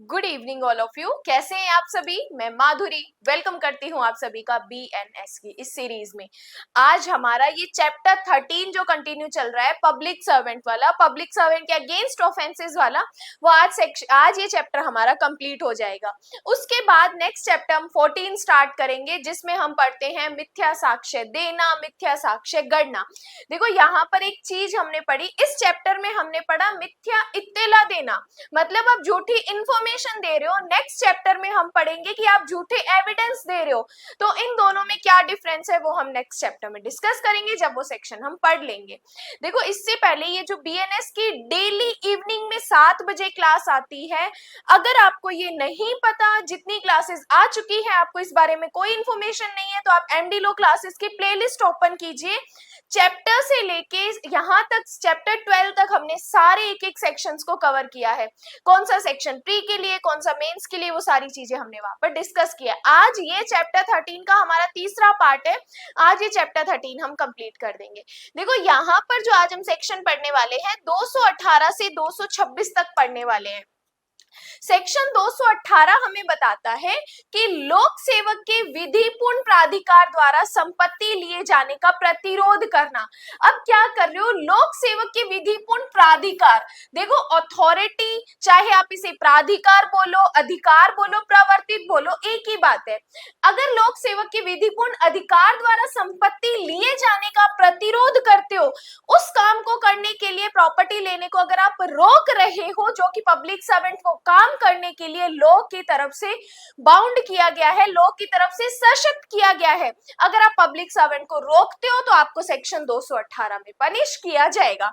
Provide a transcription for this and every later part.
Good evening all of you. कैसे हैं आप सभी? मैं माधुरी वेलकम करती हूं आप सभी का BNS की इस सीरीज में। आज हमारा ये चैप्टर 13 जो कंटिन्यू चल रहा है पब्लिक सर्वेंट वाला, पब्लिक सर्वेंट के अगेंस्ट ऑफेंसेस वाला, वो आज ये चैप्टर हमारा कंप्लीट हो जाएगा। उसके बाद नेक्स्ट चैप्टर हम 14 स्टार्ट करेंगे जिसमें हम पढ़ते हैं मिथ्या साक्ष्य देना, मिथ्या साक्ष्य गणना। देखो यहाँ पर एक चीज हमने पढ़ी, इस चैप्टर में हमने पढ़ा मिथ्या इत्तेला देना, मतलब आप झूठी इंफॉर्मेशन दे रहे हो। नेक्स्ट चैप्टर में हम पढ़ेंगे कि आप झूठे एविडेंस दे रहे हो। तो इन दोनों में क्या डिफरेंस है वो हम नेक्स्ट चैप्टर में डिस्कस करेंगे जब वो सेक्शन हम पढ़ लेंगे। देखो इससे पहले ये जो BNS की डेली इवनिंग में 7 बजे क्लास आती है, अगर आपको ये नहीं पता, जितनी क्लासेस आ चुकी है आपको इस बारे में कोई इंफॉर्मेशन नहीं है, तो आप MD लो क्लासेस की प्लेलिस्ट ओपन कीजिए। चैप्टर से लेके यहाँ तक चैप्टर 12 तक हमने सारे एक एक सेक्शंस को कवर किया है। कौन सा सेक्शन प्री के लिए, कौन सा मेंस के लिए, वो सारी चीजें हमने वहां पर डिस्कस किया। आज ये चैप्टर 13 का हमारा तीसरा पार्ट है। आज ये चैप्टर 13 हम कंप्लीट कर देंगे। देखो यहाँ पर जो आज हम सेक्शन पढ़ने वाले हैं 218 से 226 तक पढ़ने वाले हैं। सेक्शन 218 हमें बताता है कि लोक सेवक के विधिपूर्ण प्राधिकार द्वारा संपत्ति लिए जाने का प्रतिरोध करना। अब क्या कर रहे हो, लोक सेवक के विधिपूर्ण प्राधिकार। देखो अथॉरिटी, चाहे आप इसे प्राधिकार बोलो, अधिकार बोलो, प्रवर्तित बोलो, एक ही बात है। अगर लोक सेवक के विधिपूर्ण अधिकार द्वारा संपत्ति लिए जाने का प्रतिरोध करते हो, उस काम को करने के लिए, प्रॉपर्टी लेने को अगर आप रोक रहे हो, जो कि पब्लिक सर्वेंट को काम करने के लिए लॉ की तरफ से बाउंड किया गया है, लॉ की तरफ से सशक्त किया गया है, अगर आप पब्लिक सर्वेंट को रोकते हो तो आपको सेक्शन 218 में पनिश किया जाएगा।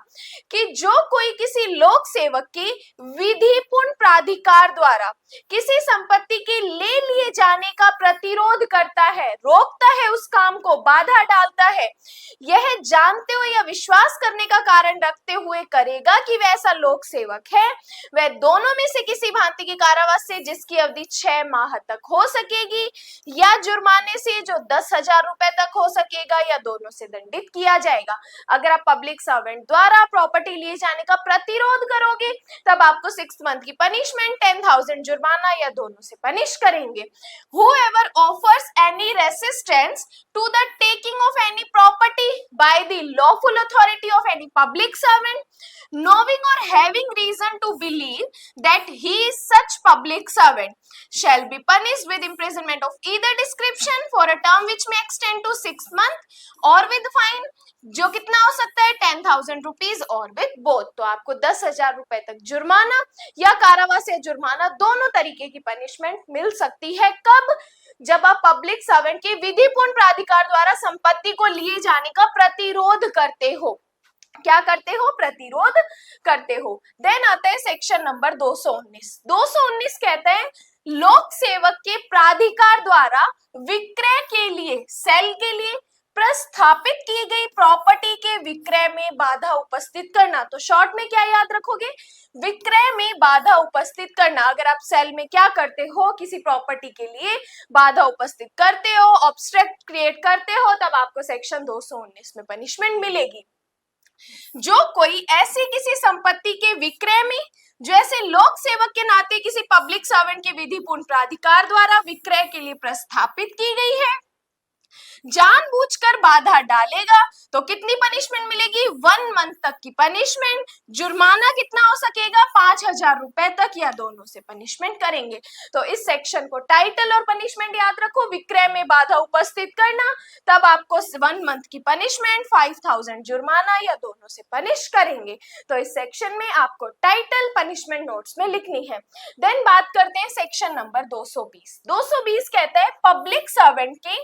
कि जो कोई किसी लोक सेवक की विधिपूर्ण प्राधिकार द्वारा किसी संपत्ति के ले लिए जाने का प्रतिरोध करता है, रोकता है, उस काम को बाधा डालता है, यह जानते हुए या विश्वास करने का कारण रखते हुए करेगा कि वह ऐसा लोक सेवक है, वह दोनों में से किसी भांति के कारावास से जिसकी अवधि 6 माह तक हो सकेगी, या जुर्माने से जो 10,000 रुपए तक हो सकेगा, या दोनों से दंडित किया जाएगा। अगर आप पब्लिक सर्वेंट द्वारा प्रॉपर्टी लिए जाने का प्रतिरोध करोगे तब आपको 6 मंथ की पनिशमेंट, 10,000 जुर्माना, या दोनों से पनिश करेंगे। Whoever offers any resistance to the taking of any property by the lawful authority of any public servant, knowing or having reason to believe that he is such public servant, shall be punished with imprisonment of either description for a term which may extend to 6 months or with fine, जो कितना हो सकता है 10,000 rupees, और with both, तो आपको 10,000 रुपए तक जुर्माना या कारावास या जुर्माना, दोनों तरीके की पनिशमेंट मिल सकती है। कब? जब आप पब्लिक सर्वेंट के विधिपूर्ण प्राधिकार द्वारा संपत्ति को लिए जाने का प्रतिरोध करते हो। क्या करते हो? प्रतिरोध करते हो। देन आता है सेक्शन नंबर 219। 219 कहता है लोक सेवक के प्राधिकार द्वारा विक्रय के लिए, सेल के लिए प्रस्थापित की गई प्रॉपर्टी के विक्रय में बाधा उपस्थित करना। तो शॉर्ट में क्या याद रखोगे? विक्रय में बाधा उपस्थित करना। अगर आप सेल में क्या करते हो, किसी प्रॉपर्टी के लिए बाधा उपस्थित करते हो, ऑब्स्ट्रक्ट क्रिएट करते हो, तब आपको सेक्शन 219 में पनिशमेंट मिलेगी। जो कोई ऐसी किसी संपत्ति के विक्रय में, जो ऐसे लोक सेवक के नाते किसी पब्लिक सर्वेंट के विधिपूर्ण प्राधिकार द्वारा विक्रय के लिए प्रस्थापित की गई है, जानबूझकर बाधा डालेगा, तो कितनी पनिशमेंट मिलेगी? 1 मंथ तक की पनिशमेंट। जुर्माना कितना हो सकेगा? 5,000 रुपए तक, या दोनों से पनिशमेंट करेंगे। तो इस सेक्शन को टाइटल और पनिशमेंट याद रखो। विक्रय में बाधा उपस्थित करना, तब आपको 1 मंथ की पनिशमेंट, 5,000 जुर्माना, या दोनों से पनिश करेंगे। तो इस सेक्शन में आपको टाइटल पनिशमेंट नोट्स में लिखनी है। देन बात करते हैं सेक्शन नंबर 220। 220 कहता है पब्लिक सर्वेंट के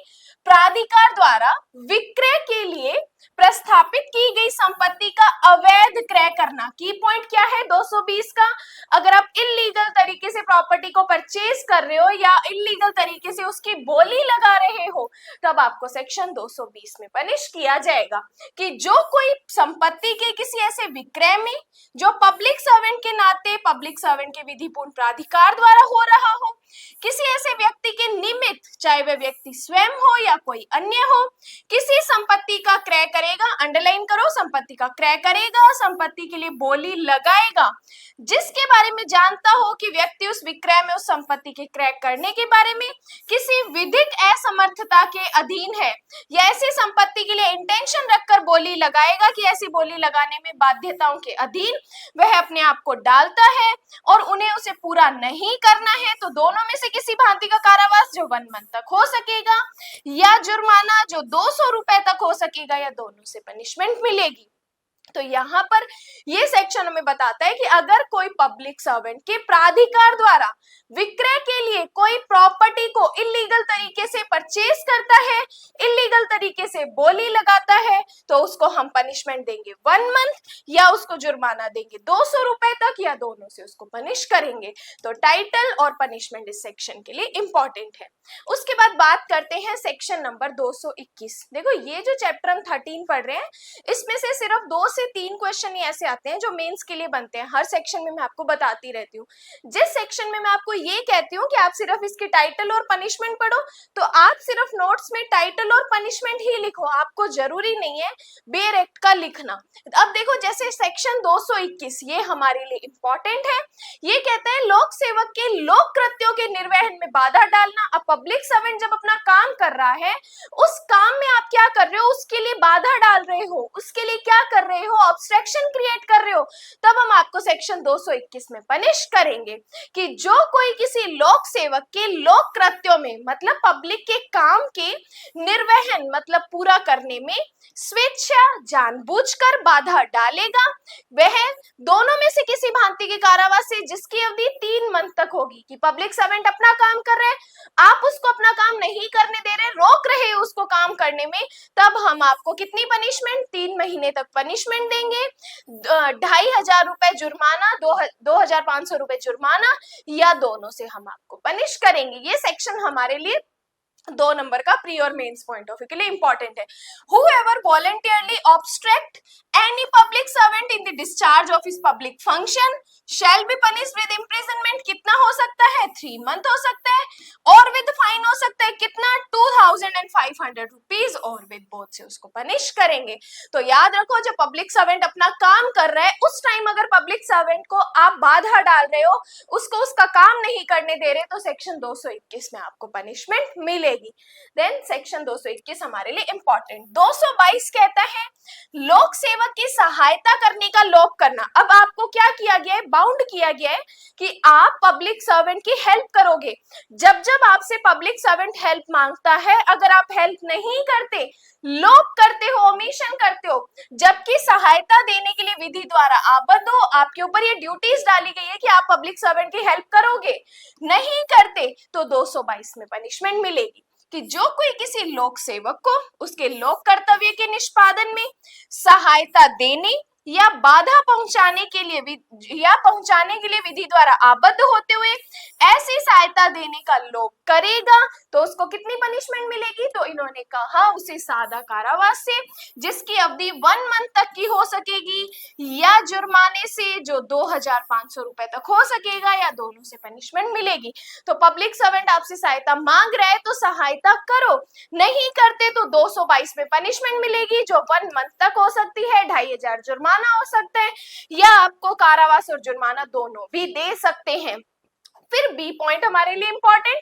प्राधिकार द्वारा विक्रय के लिए प्रस्थापित की गई संपत्ति का अवैध क्रय करना। की पॉइंट क्या है 220 का? अगर आप इल्लीगल तरीके से प्रॉपर्टी को परचेज कर रहे हो या इल्लीगल तरीके से उसकी बोली लगा रहे हो, तब आपको सेक्शन 220 में पनिश किया जाएगा। कि जो कोई संपत्ति के किसी ऐसे विक्रय में जो पब्लिक सर्वेंट के नाते, पब्लिक सर्वेंट के विधिपूर्ण प्राधिकार द्वारा हो रहा हो, किसी ऐसे व्यक्ति के निमित्त, चाहे वह व्यक्ति स्वयं हो या कोई अन्य हो, किसी संपत्ति का क्रय करेगा, अंडरलाइन करो, संपत्ति का क्रय करेगा, संपत्ति के लिए बोली लगाएगा, जिसके बारे में जानता हो कि व्यक्ति उस विक्रय में उस संपत्ति के क्रय करने के बारे में किसी विधिक असमर्थता के अधीन है, या ऐसी संपत्ति के लिए इंटेंशन रखकर बोली लगाएगा कि ऐसी बोली लगाने में बाध्यताओं के अधीन वह अपने आप को डालता है और उन्हें उसे पूरा नहीं करना है, तो दोनों में से किसी भांति का कारावास जो 1 मंथ तक हो सकेगा, या जुर्माना जो 200 रुपए तक हो सकेगा, या दोनों से पनिशमेंट मिलेगी। तो यहाँ पर ये सेक्शन हमें बताता है कि अगर कोई पब्लिक सर्वेंट के प्राधिकार द्वारा विक्रय के लिए कोई प्रॉपर्टी को इलीगल तरीके से परचेज करता है, इलीगल तरीके से बोली लगाता है, तो उसको हम पनिशमेंट देंगे 1 मंथ, या उसको जुर्माना देंगे 200 रुपए तक, या दोनों से उसको पनिश करेंगे। तो टाइटल और पनिशमेंट इस सेक्शन के लिए इंपॉर्टेंट है। उसके बाद बात करते हैं सेक्शन नंबर 221। देखो ये जो चैप्टर हम 13 पढ़ रहे हैं, इसमें से सिर्फ 2 से 3 क्वेश्चन ही ऐसे आते हैं जो मेंस के लिए बनते हैं। हर सेक्शन में मैं आपको बताती रहती हूँ। जिस सेक्शन में मैं आपको ये कहती हूँ कि आप सिर्फ इसकी टाइटल और पनिशमेंट पढ़ो, तो आप सिर्फ नोट्स में टाइटल और पनिशमेंट ही लिखो, आपको जरूरी नहीं है बेयर एक्ट का लिखना। अब देखो जैसे सेक्शन 221, ये हमारे लिए इंपॉर्टेंट है। ये कहते हैं लोक सेवक के लोक कृत्यों के निर्वहन में बाधा डालना। अब पब्लिक सर्वेंट जब अपना काम कर रहा है, उस काम में आप क्या कर रहे हो, उसके लिए बाधा डाल रहे हो, उसके लिए क्या कर रहे हो, ऑब्स्ट्रक्शन क्रिएट कर रहे हो, तब हम आपको सेक्शन 221 में पनिश करेंगे कि जो कोई किसी लोक सेवक के लोक कृत्यों में, मतलब पब्लिक के काम के निर्वहन मतलब पूरा करने में स्वेच्छा जानबूझकर बाधा डालेगा, वह दोनों में से किसी भांति के कारावास से जिसकी अवधि 3 मंथ तक होगी। कि पब्लिक सर्वेंट अपना काम कर रहे हैं, आप उसको अपना काम नहीं करने दे रहे, रोक रहे हो उसको काम करने में, तब हम आपको कितनी पनिशमेंट, 3 महीने तक पनिशमेंट देंगे, 2500 रुपए जुर्माना, 2500 रुपए जुर्माना, या दोनों से हम आपको पनिश करेंगे। ये सेक्शन हमारे लिए 2 नंबर का प्री और मेंस पॉइंट ऑफ व्यू के लिए इंपॉर्टेंट है। Whoever voluntarily obstruct any public servant in the discharge of his public function shall be punished with imprisonment। कितना हो सकता है, 3 मंथ हो सकता है, और विद फाइन हो सकता है कितना, 2500 रुपीज, और विद बोथ से उसको पनिश करेंगे। तो याद रखो, जब पब्लिक सर्वेंट अपना काम कर रहा है, उस टाइम अगर पब्लिक सर्वेंट को आप बाधा डाल रहे हो, उसको उसका काम नहीं करने दे रहे, तो सेक्शन 221 में आपको पनिशमेंट मिलेगी। देन सेक्शन 221 हमारे लिए इंपॉर्टेंट। 222 कहता है लोक सेवक की सहायता करने का लोक करना। अब आपको क्या किया गया है, बाउंड किया गया है कि आप पब्लिक सर्वेंट की हेल्प करोगे। जब जब आपसे पब्लिक सर्वेंट हेल्प मांगता है, अगर आप हेल्प नहीं करते, लोप करते हो, ओमिशन करते हो, जबकि सहायता देने के लिए विधि द्वारा आबद्ध हो, आपके ऊपर ये ड्यूटीज डाली गई है कि आप पब्लिक सर्वेंट की हेल्प करोगे, नहीं करते तो 222 में पनिशमेंट मिलेगी। कि जो कोई किसी लोक सेवक को उसके लोक कर्तव्य के निष्पादन में सहायता देने या बाधा पहुंचाने के लिए विधि द्वारा आबद्ध होते हुए ऐसी सहायता देने का लोभ करेगा, तो उसको कितनी पनिशमेंट मिलेगी, तो इन्होंने कहा उसे सादा कारावास से जिसकी अवधि 1 मंथ तक की हो सकेगी, या जुर्माने से जो 2500 रुपए तक हो सकेगा, या दोनों से पनिशमेंट मिलेगी। तो पब्लिक सर्वेंट आपसे सहायता मांग रहा है तो सहायता करो, नहीं करते तो 222 में पनिशमेंट मिलेगी, जो 1 मंथ तक हो सकती है, 2500 जुर्माना हो सकता है, या आपको कारावास और जुर्माना दोनों भी दे सकते हैं। फिर बी पॉइंट हमारे लिए इंपॉर्टेंट,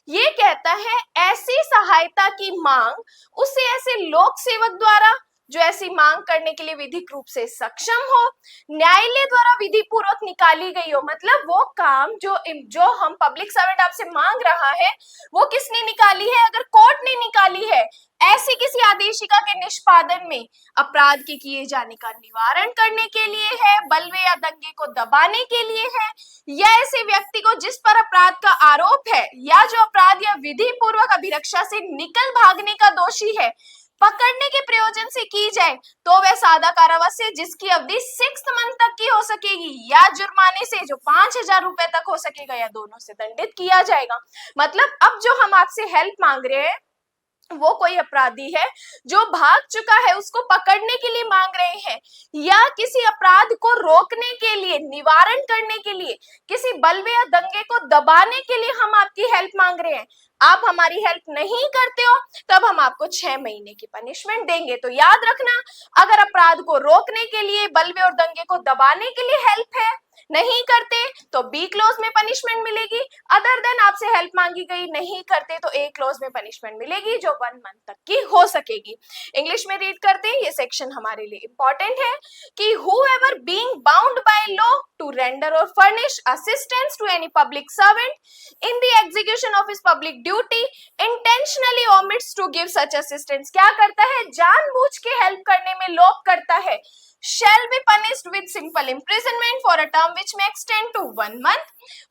ये कहता है ऐसी सहायता की मांग उसे ऐसे लोक सेवक द्वारा जो ऐसी मांग करने के लिए विधिक रूप से सक्षम हो, न्यायालय द्वारा विधि पूर्वक निकाली गई हो। मतलब वो काम जो हम पब्लिक सर्वेंट आपसे मांग रहा है, वो किसने निकाली है, अगर कोर्ट ने निकाली है, ऐसी किसी आदेशिका के निष्पादन में अपराध के किए जाने का निवारण करने के लिए है, बलवे या दंगे को दबाने के लिए है, या ऐसे व्यक्ति को जिस पर अपराध का आरोप है, या जो अपराध या विधि पूर्वक अभिरक्षा से निकल भागने का दोषी है, पकड़ने के प्रयोजन से की जाए, तो वह सादा कारावास से जिसकी अवधि 6 मंथ तक की हो सकेगी, या जुर्माने से जो 5000 रुपए तक हो सकेगा, या दोनों से दंडित किया जाएगा। मतलब अब जो हम आपसे हेल्प मांग रहे हैं, वो कोई अपराधी है जो भाग चुका है, उसको पकड़ने के लिए मांग रहे हैं, या किसी अपराध को रोकने के लिए, निवारण करने के लिए, किसी बलवे या दंगे को दबाने के लिए हम आपकी हेल्प मांग रहे हैं, आप हमारी हेल्प नहीं करते हो, तब हम आपको 6 महीने की पनिशमेंट देंगे। तो याद रखना, अगर अपराध को रोकने के लिए, बलवे और दंगे को दबाने के लिए हेल्प है, नहीं करते तो बी क्लोज में पनिशमेंट मिलेगी। अदर देन आपसे हेल्प मांगी गई, नहीं करते तो ए क्लोज में पनिशमेंट मिलेगी, जो 1 मंथ तक की हो सकेगी। इंग्लिश में रीड करते हैं, ये सेक्शन हमारे लिए इंपॉर्टेंट है कि whoever being bound by law to render or furnish assistance to any public servant in the execution of his public duty intentionally omits to give such assistance, क्या करता है, जानबूझ के हेल्प करने में लोप करता है, shall be punished with simple imprisonment for a term which may extend to 1 month।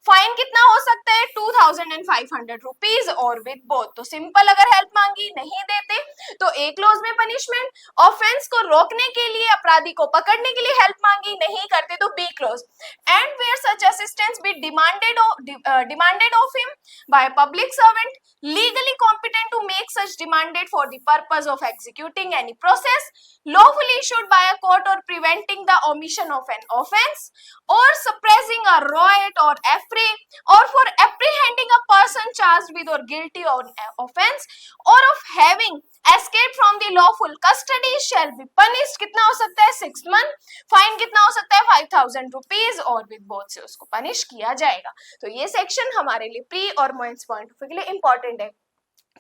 Fine कितना हो सकता है, 2500 रुपीज, और विद बोथ। तो सिंपल अगर हेल्प मांगी, नहीं देते तो ए क्लोज में पनिशमेंट, ऑफेंस को रोकने के लिए, अपराधी को पकड़ने के लिए हेल्प मांगी, नहीं करते तो be close. And where such assistance be demanded of him by public servant legally competent to make such demanded for the purpose of executing any process lawfully issued by a court or preventing the omission of an offense or suppressing a riot or affray or for apprehending a person charged with or guilty of an offense or of having escaped from the lawful custody shall be punished, कितना हो सकता है, 6 month। Fine कितना हो सकता है, 5000 rupees, और with both से उसको पनिश किया जाएगा। तो ये सेक्शन हमारे लिए प्री और मेंस पॉइंट ऑफ व्यू के लिए इंपॉर्टेंट है।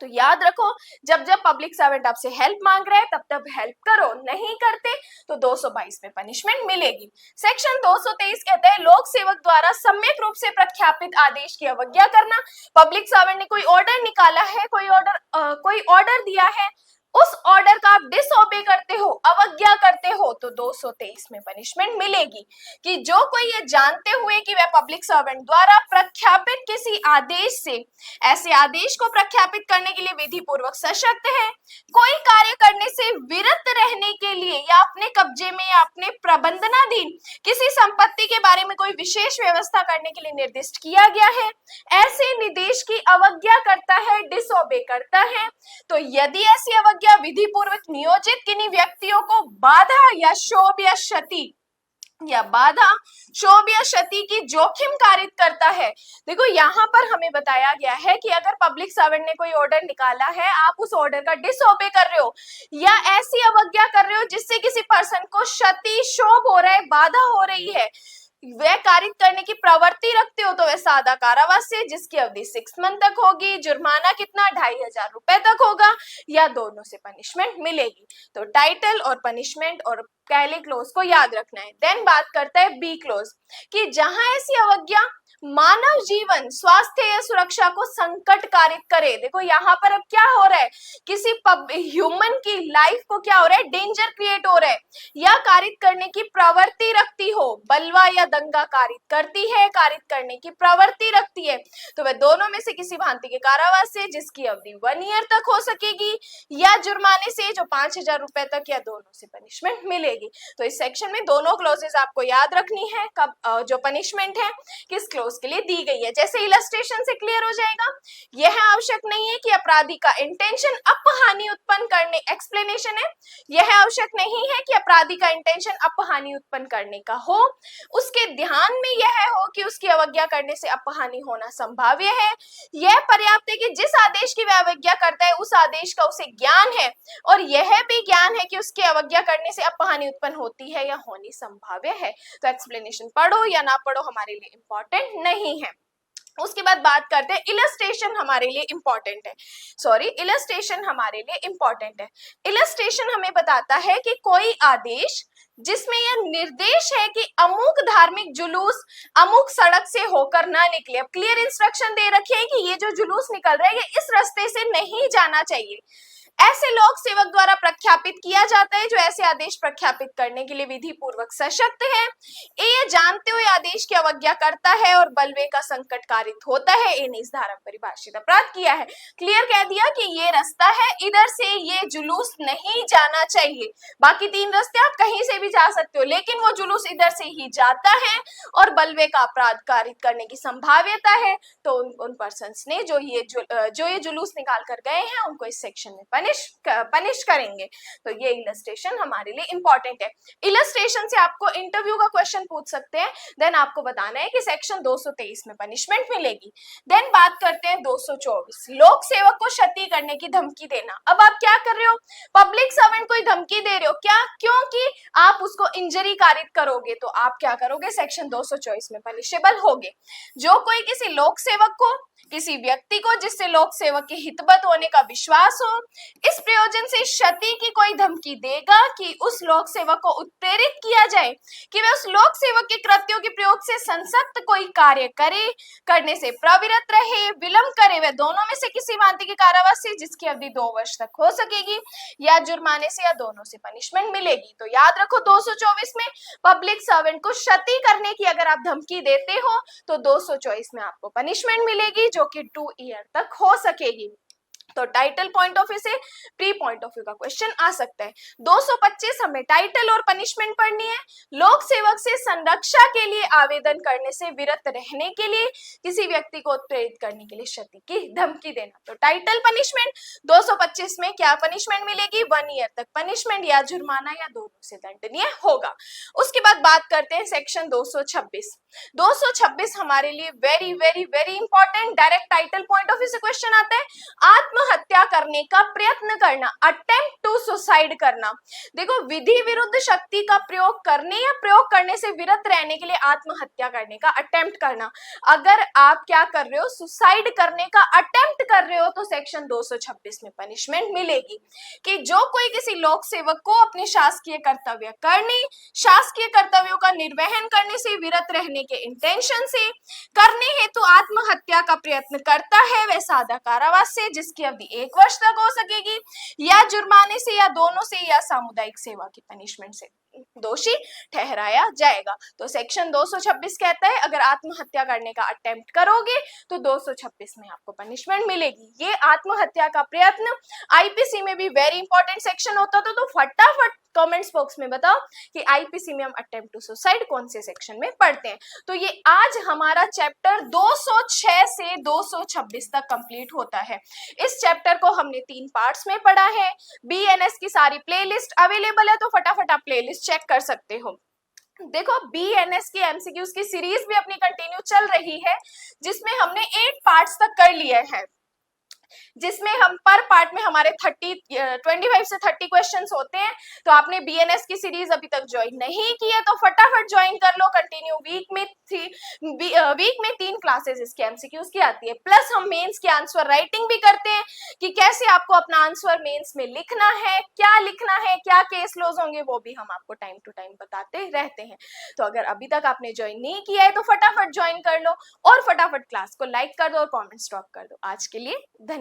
तो याद रखो, जब जब पब्लिक सर्वेंट आपसे हेल्प मांग रहा है तब तब हेल्प करो, नहीं करते तो 222 में पनिशमेंट मिलेगी। सेक्शन 223 कहता है लोक सेवक द्वारा सम्यक रूप से प्रख्यापित आदेश की अवज्ञा करना। पब्लिक सर्वेंट ने कोई ऑर्डर निकाला है, कोई ऑर्डर दिया है, उस ऑर्डर का आप डिसओबे करते हो, अवज्ञा करते हो, तो 223 में पनिशमेंट मिलेगी। कि जो कोई ये जानते हुए कि वह पब्लिक सर्वेंट द्वारा प्रख्यापित किसी आदेश से, ऐसे आदेश को प्रख्यापित करने के लिए विधि पूर्वक सशक्त है, कोई कार्य करने से विरत रहने के लिए, या अपने कब्जे में या अपने प्रबंधनाधीन किसी संपत्ति के बारे में कोई विशेष व्यवस्था करने के लिए निर्दिष्ट किया गया है, ऐसे निर्देश की अवज्ञा करता है, डिसओबे करता है, तो यदि ऐसी अवज्ञा विधि पूर्वक नियोजित किन्हीं व्यक्तियों को बाधा या शोभ या क्षति की जोखिम कारित करता है। देखो यहाँ पर हमें बताया गया है कि अगर पब्लिक सर्वेंट ने कोई ऑर्डर निकाला है, आप उस ऑर्डर का डिसओबे कर रहे हो या ऐसी अवज्ञा कर रहे हो जिससे किसी पर्सन को क्षति, शोभ हो रहा है, बाधा हो रही है, वह कारित करने की प्रवृत्ति रखते हो, तो वह सादा कारावास से जिसकी अवधि 6 मंथ तक होगी, जुर्माना कितना, 2500 रुपए तक होगा, या दोनों से पनिशमेंट मिलेगी। तो टाइटल और पनिशमेंट और पहले क्लोज को याद रखना है। देन बात करता है बी क्लोज कि जहां ऐसी अवज्ञा मानव जीवन, स्वास्थ्य या सुरक्षा को संकट कारित करे। देखो यहाँ पर अब क्या हो रहा है, किसी ह्यूमन की लाइफ को क्या हो रहा है, डेंजर क्रिएट हो रहा है, या कारित करने की प्रवृत्ति रखती हो, बलवा या दंगा कारित करती है, कारित करने की प्रवृत्ति रखती है, तो वह दोनों में से किसी भांति के कारावास से जिसकी अवधि 1 ईयर तक हो सकेगी, या जुर्माने से जो 5000 रुपए तक, या दोनों से पनिशमेंट मिलेगी। तो इस सेक्शन में दोनों क्लोजेस आपको याद रखनी है, कब जो पनिशमेंट है किस क्लोज के लिए दी गई है। जैसे इलस्ट्रेशन से क्लियर हो जाएगा, यह आवश्यक नहीं है कि अपराधी का इंटेंशन अपहानि उत्पन्न करने, एक्सप्लेनेशन है, यह आवश्यक नहीं है कि अपराधी का इंटेंशन अपहानि उत्पन्न करने का हो, उसके ध्यान में यह हो कि उसकी अवज्ञा करने से अपहानि होना संभाव्य है, यह पर्याप्त है कि जिस आदेश की वह अवज्ञा करता है उस आदेश का उसे ज्ञान है, और यह भी ज्ञान है कि उसकी अवज्ञा करने से अपहानि उत्पन्न होती है या होनी संभाव्य है। तो एक्सप्लेनेशन पढ़ो या ना पढ़ो हमारे लिए इंपॉर्टेंट नहीं है। उसके बाद बात करते हैं इलस्ट्रेशन हमारे लिए इंपॉर्टेंट है, इलस्ट्रेशन हमारे लिए इंपॉर्टेंट है। इलस्ट्रेशन हमें बताता है कि कोई आदेश जिसमें यह निर्देश है कि अमुक धार्मिक जुलूस अमुक सड़क से होकर ना निकले। अब क्लियर इंस्ट्रक्शन दे रखे हैं कि ये जो जुलूस निकल रहा है ये इस रास्ते से नहीं जाना चाहिए, ऐसे लोक सेवक द्वारा प्रख्यापित किया जाता है जो ऐसे आदेश प्रख्यापित करने के लिए विधि पूर्वक सशक्त है। ए ये जानते हुए आदेश की अवज्ञा करता है और बलवे का संकट कारित होता है। ए ने इस धारा में परिभाषित अपराध किया है। क्लियर कह दिया कि ये रास्ता है, इधर से ये जुलूस नहीं जाना चाहिए। बाकी 3 रास्ते आप कहीं से भी जा सकते हो, लेकिन वो जुलूस इधर से ही जाता है और बलवे का अपराध कारित करने की संभाव्यता है। तो उन पर्सन्स ने जो ये जुलूस निकाल कर गए हैं उनको इस सेक्शन में पनिश करेंगे। तो ये इलस्ट्रेशन हमारे लिए इंपॉर्टेंट है। इलस्ट्रेशन से आपको इंटरव्यू का क्वेश्चन पूछ सकते हैं। देन आपको बताना है कि सेक्शन 223 में पनिशमेंट मिलेगी। देन बात करते हैं 224, लोक सेवक को क्षति करने की धमकी देना। अब आप क्या कर रहे हो, पब्लिक सर्वेंट को धमकी दे रहे हो, क्या? क्योंकि आप उसको इंजरी कारित करोगे तो आप क्या करोगे, सेक्शन 224 में पनिशेबल होगे। जो कोई किसी लोक सेवक को, किसी व्यक्ति को जिससे लोक सेवक के हितवत होने का विश्वास हो, इस प्रयोजन से क्षति की कोई धमकी देगा कि उस लोक सेवक को उत्प्रेरित किया जाए कि वह उस लोक सेवक के कृत्यों के प्रयोग से संसक्त कोई कार्य करे, करने से प्रवृत्त रहे, विलंब करे, वह दोनों में से किसी भांति के कारावास से जिसकी अवधि 2 वर्ष तक हो सकेगी, या जुर्माने से या दोनों से पनिशमेंट मिलेगी। तो याद रखो 224 में पब्लिक सर्वेंट को क्षति करने की अगर आप धमकी देते हो तो 224 में आपको पनिशमेंट मिलेगी जो कि 2 ईयर तक हो सकेगी। तो टाइटल पॉइंट ऑफ व्यू से प्री पॉइंट ऑफ व्यू का क्वेश्चन आ सकता है। 225 हमें टाइटल और पनिशमेंट पढ़नी है। लोक सेवक से संरक्षा के लिए आवेदन करने से विरत रहने के लिए किसी व्यक्ति को उत्प्रेरित करने के लिए क्षति की धमकी देना। तो टाइटल पनिशमेंट 225 में क्या पनिशमेंट मिलेगी, 1 ईयर तक पनिशमेंट, या जुर्माना या दोनों से दंडनीय होगा। उसके बाद बात करते हैं सेक्शन 226। 226 हमारे लिए very very very important, direct title point of view से क्वेश्चन आता है। आत्महत्या करने का प्रयत्न करना, अटेम्प्ट टू सुसाइड करना। देखो, विधि विरुद्ध शक्ति का प्रयोग करने या प्रयोग करने से विरत रहने के लिए आत्महत्या करने का अटेम्प्ट करना। अगर आप क्या कर रहे हो, सुसाइड करने का अटेम्प्ट कर रहे हो तो सेक्शन 226 में पनिशमेंट मिलेगी कि जो कोई किसी लोक सेवक को अपने शासकीय कर्तव्य करने, शासकीय कर्तव्यों का निर्वहन करने से विरत रहने के इंटेंशन से करने हेतु आत्महत्या का प्रयत्न करता है, वह सादा कारावास से जिसकी अवधि 1 वर्ष तक हो सकेगी, या जुर्माने से या दोनों से, या सामुदायिक सेवा की पनिशमेंट से दोषी ठहराया जाएगा। तो सेक्शन 226 कहता है अगर आत्महत्या करने का अटेम्प्ट करोगे तो 226 में आपको पनिशमेंट मिलेगी। ये आत्महत्या का प्रयत्न आईपीसी में भी वेरी इंपॉर्टेंट सेक्शन होता था। तो फटाफट कमेंट्स बॉक्स में बताओ कि आईपीसी में हम अटेम्प्ट टू सुसाइड कौन से सेक्शन में पढ़ते हैं। तो ये आज हमारा चैप्टर 206 से 226 तक कंप्लीट होता है। इस चैप्टर को हमने 3 पार्ट्स में पढ़ा है। बीएनएस की सारी प्लेलिस्ट अवेलेबल है, तो फटाफट आप प्लेलिस्ट चेक कर सकते हो। देखो, बीएनएस की एमसीक्यूज की सीरीज भी अपनी कंटिन्यू चल रही है, जिसमें हमने 8 पार्ट्स तक कर लिए हैं, जिसमें हम पर पार्ट में हमारे 25 से 30 क्वेश्चंस होते हैं। तो आपने बीएनएस की सीरीज अभी तक ज्वाइन नहीं की है तो फटाफट ज्वाइन कर लो। कंटिन्यू वीक में 3 क्लासेस इसके एमसीक्यूज की आती है, प्लस हम मेंस की आंसर राइटिंग भी करते हैं कि कैसे आपको अपना आंसर मेंस में लिखना है, क्या लिखना है, क्या केस लॉज होंगे, वो भी हम आपको टाइम टू टाइम बताते रहते हैं। तो अगर अभी तक आपने ज्वाइन नहीं किया है तो फटाफट ज्वाइन कर लो और फटाफट क्लास को लाइक कर दो और कॉमेंट्स ड्रॉप कर दो। आज के लिए धन्यवाद।